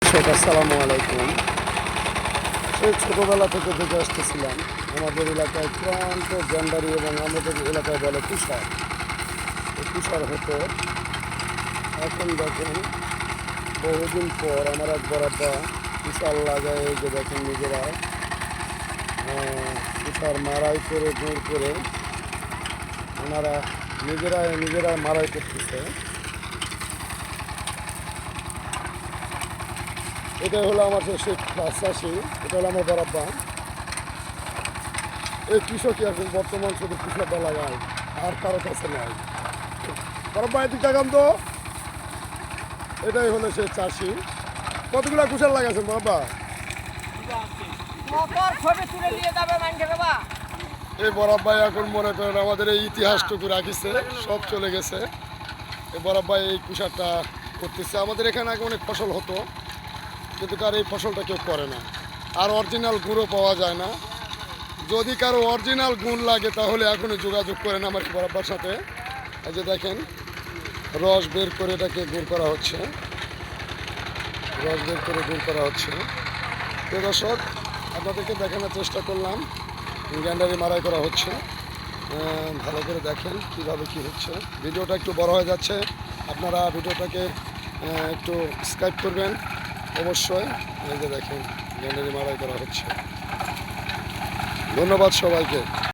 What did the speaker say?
আসসালামু আলাইকুম। সেই ছোটোবেলা থেকে দেখে আসতেছিলাম আমাদের এলাকায় ক্লান্ত গেন্ডারি এবং আমাদের এলাকায় বলে তুষার। এই তুষার হতো। এখন দেখেন বহুদিন পর আমার এক বরাব্বা তুষার লাগায়, এই যে দেখেন নিজেরা তুষার মারাই করে গুঁড় করে ওনারা নিজেরা মারাই করতেছে। এটাই হলো আমার সেই চাষি, এটা হলো আমার বরাব্বা। এই কৃষকই এখন বর্তমান শুধু কৃষকরা লাগায়, আর কারো কাছে নাই। বরাব্বা এদিক দেখান তো, এটাই হলো সেই চাষি। কতগুলা কুশাল লাগাইছেন বরাব্বা? এই বরাব্বাই এখন মনে করেন আমাদের এই ইতিহাসটুকু রাখিছে, সব চলে গেছে। এই বরাব্বাই এই কুষারটা করতেছে। আমাদের এখানে আগে অনেক ফসল হতো, কিন্তু কার এই ফসলটা কেউ করে না। আর অরিজিনাল গুঁড়ো পাওয়া যায় না। যদি কারো অরিজিনাল গুণ লাগে তাহলে এখনই যোগাযোগ করেন আমার বরাব্বার সাথে। এই যে দেখেন রস বের করে এটাকে গুড় করা হচ্ছে, রস বের করে গুড় করা হচ্ছে। প্রিয় দর্শক, আপনাদেরকে দেখানোর চেষ্টা করলাম গ্যান্ডারি মারাই করা হচ্ছে। ভালো করে দেখেন কীভাবে কী হচ্ছে। ভিডিওটা একটু বড় হয়ে যাচ্ছে, আপনারা ভিডিওটাকে একটু সাবস্ক্রাইব করবেন অবশ্যই। এই যে দেখেন গ্যান্ডারি মারাই করা হচ্ছে। ধন্যবাদ সবাইকে।